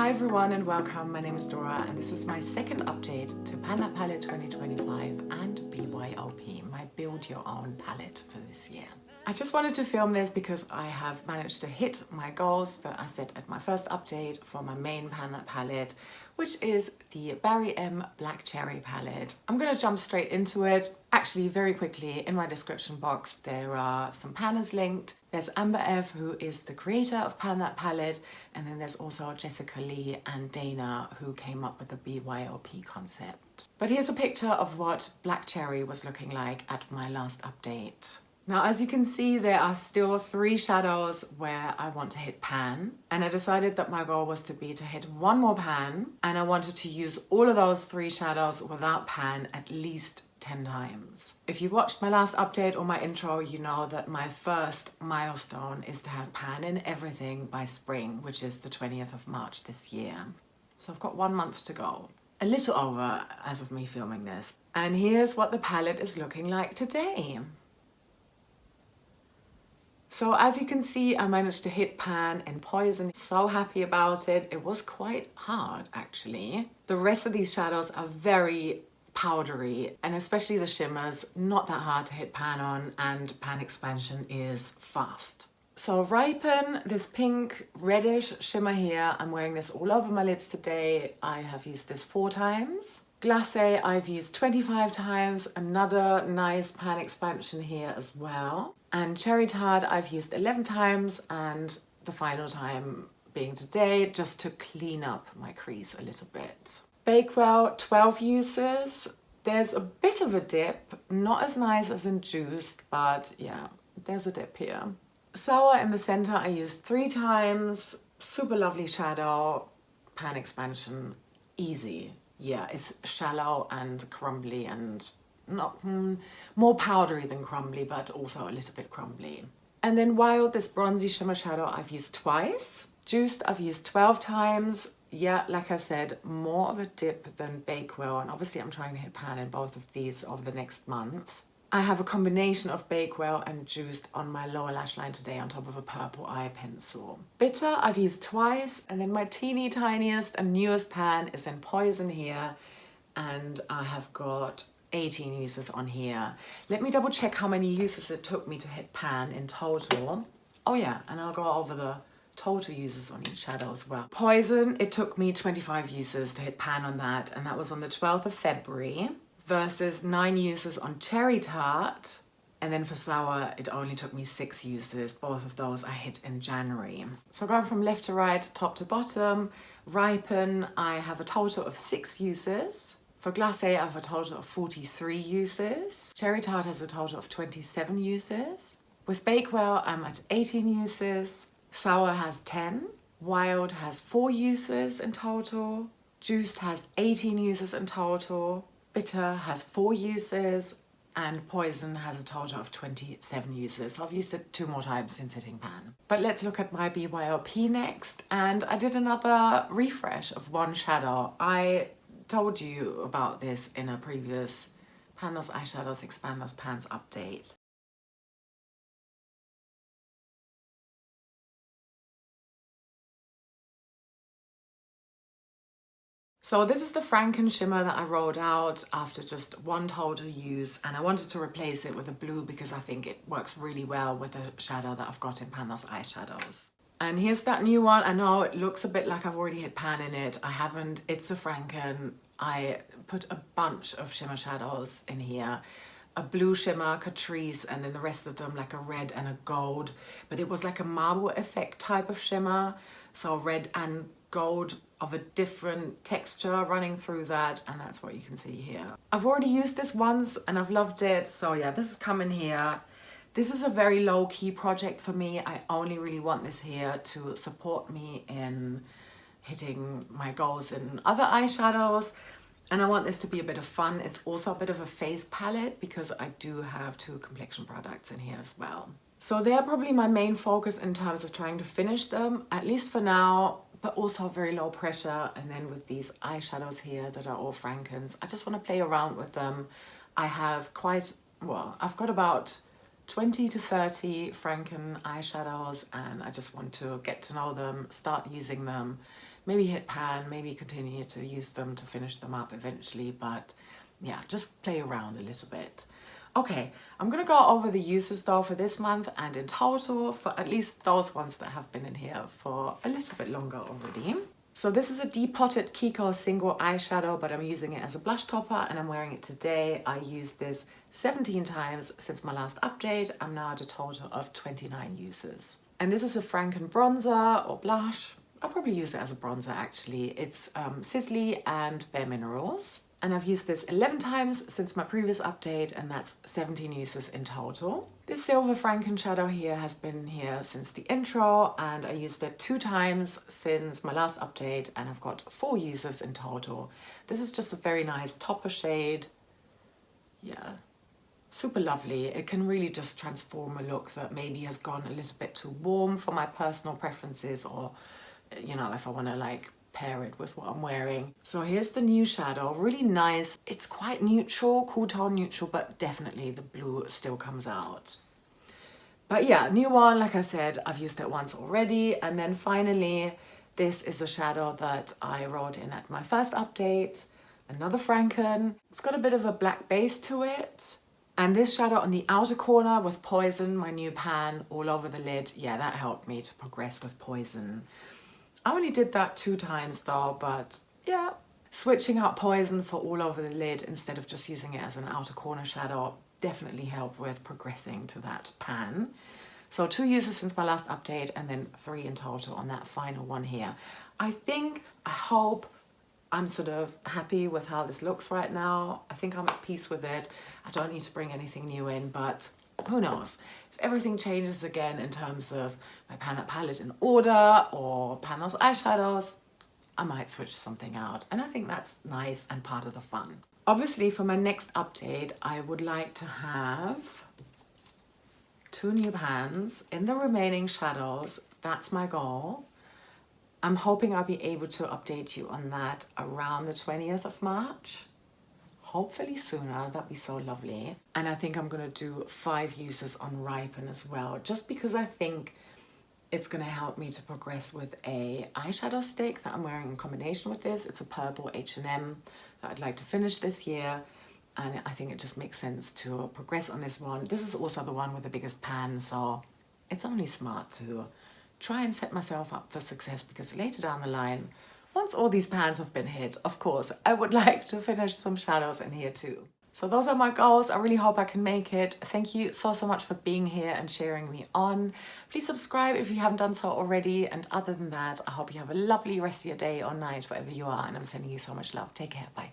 Hi everyone and welcome, my name is Dora and this is my second update to Pan That Palette 2025 and BYOP, my build your own palette for this year. I just wanted to film this because I have managed to hit my goals that I set at my first update for my main Pan That palette, which is the Barry M Black Cherry palette. I'm going to jump straight into it. Actually, very quickly, in my description box there are some panners linked. There's Amber F, who is the creator of Pan That palette, and then there's also Jessica Lee and Dana, who came up with the BYOP concept. But here's a picture of what Black Cherry was looking like at my last update. Now, as you can see, there are still 3 shadows where I want to hit pan, and I decided that my goal was to hit one more pan, and I wanted to use all of those 3 shadows without pan at least 10 times. If you watched my last update or my intro, you know that my first milestone is to have pan in everything by spring, which is the 20th of March this year. So I've got 1 month to go. A little over as of me filming this. And here's what the palette is looking like today. So as you can see, I managed to hit pan in Poison. So happy about it. It was quite hard actually. The rest of these shadows are very powdery, and especially the shimmers, not that hard to hit pan on, and pan expansion is fast. So Ripen, this pink reddish shimmer here, I'm wearing this all over my lids today. I have used this 4 times. Glacé I've used 25 times, another nice pan expansion here as well. And Cherry Tart I've used 11 times, and the final time being today, just to clean up my crease a little bit. Bakewell, 12 uses. There's a bit of a dip, not as nice as in Juiced, but yeah, there's a dip here. Sour in the center I used 3 times, super lovely shadow, pan expansion, easy. Yeah, it's shallow and crumbly and not more powdery than crumbly, but also a little bit crumbly. And then Wild, this bronzy shimmer shadow I've used twice. Juiced I've used 12 times. Yeah, like I said, more of a dip than Bakewell, and obviously I'm trying to hit pan in both of these over the next month. I have a combination of Bakewell and Juiced on my lower lash line today on top of a purple eye pencil. Bitter I've used twice, and then my teeny tiniest and newest pan is in Poison here, and I have got 18 uses on here. Let me double check how many uses it took me to hit pan in total. Oh yeah, and I'll go over the total uses on each shadow as well. Poison, it took me 25 uses to hit pan on that, and that was on the 12th of February. Versus 9 uses on Cherry Tart, and then for Sour it only took me 6 uses. Both of those I hit in January. So going from left to right, top to bottom, Ripen I have a total of 6 uses. For Glacé I have a total of 43 uses. Cherry Tart has a total of 27 uses. With Bakewell I'm at 18 uses. Sour has 10. Wild has 4 uses in total. Juiced has 18 uses in total. Bitter has 4 uses, and Poison has a total of 27 uses. So I've used it 2 more times since hitting pan. But let's look at my BYOP next, and I did another refresh of 1 shadow. I told you about this in a previous Pan Those Eyeshadows, Expand Those Pans update. So this is the Franken shimmer that I rolled out after just 1 total use, and I wanted to replace it with a blue because I think it works really well with the shadow that I've got in Pan Those Eyeshadows. And here's that new one. I know it looks a bit like I've already hit pan in it. I haven't. It's a Franken. I put a bunch of shimmer shadows in here. A blue shimmer, Catrice, and then the rest of them like a red and a gold. But it was like a marble effect type of shimmer. So red and gold of a different texture running through that, and that's what you can see here. I've already used this once and I've loved it, so yeah, this is coming here. This is a very low-key project for me. I only really want this here to support me in hitting my goals in other eyeshadows, and I want this to be a bit of fun. It's also a bit of a face palette because I do have 2 complexion products in here as well. So they're probably my main focus in terms of trying to finish them, at least for now, but also very low pressure. And then with these eyeshadows here that are all Frankens, I just want to play around with them. I have I've got about 20 to 30 Franken eyeshadows, and I just want to get to know them, start using them, maybe hit pan, maybe continue to use them to finish them up eventually, but yeah, just play around a little bit. Okay, I'm gonna go over the uses though for this month and in total for at least those ones that have been in here for a little bit longer already. So this is a depotted Kiko single eyeshadow, but I'm using it as a blush topper and I'm wearing it today. I used this 17 times since my last update. I'm now at a total of 29 uses. And this is a Franken bronzer or blush. I'll probably use it as a bronzer actually. It's Sisley and Bare Minerals. And I've used this 11 times since my previous update, and that's 17 uses in total. This silver Franken shadow here has been here since the intro, and I used it 2 times since my last update, and I've got 4 uses in total. This is just a very nice topper shade. Yeah, super lovely. It can really just transform a look that maybe has gone a little bit too warm for my personal preferences, or, you know, if I want to like pair it with what I'm wearing. So here's the new shadow, really nice. It's quite neutral, cool tone neutral, but definitely the blue still comes out. But yeah, new one, like I said, I've used it once already. And then finally, this is a shadow that I rolled in at my first update, another Franken. It's got a bit of a black base to it. And this shadow on the outer corner with Poison, my new pan, all over the lid. Yeah, that helped me to progress with Poison. I only did that 2 times though, but yeah. Switching out Poison for all over the lid instead of just using it as an outer corner shadow definitely helped with progressing to that pan. So 2 uses since my last update and then 3 in total on that final one here. I hope I'm sort of happy with how this looks right now. I think I'm at peace with it. I don't need to bring anything new in, but who knows? If everything changes again in terms of my pan palette in order or pan those eyeshadows, I might switch something out. And I think that's nice and part of the fun. Obviously, for my next update, I would like to have 2 new pans in the remaining shadows. That's my goal. I'm hoping I'll be able to update you on that around the 20th of March. Hopefully sooner, that'd be so lovely. And I think I'm gonna do 5 uses on Ripen as well, just because I think it's gonna help me to progress with a eyeshadow stick that I'm wearing in combination with this. It's a purple H&M that I'd like to finish this year. And I think it just makes sense to progress on this one. This is also the one with the biggest pan, so it's only smart to try and set myself up for success, because later down the line, once all these pans have been hit, of course, I would like to finish some shadows in here too. So those are my goals. I really hope I can make it. Thank you so much for being here and cheering me on. Please subscribe if you haven't done so already. And other than that, I hope you have a lovely rest of your day or night, wherever you are. And I'm sending you so much love. Take care. Bye.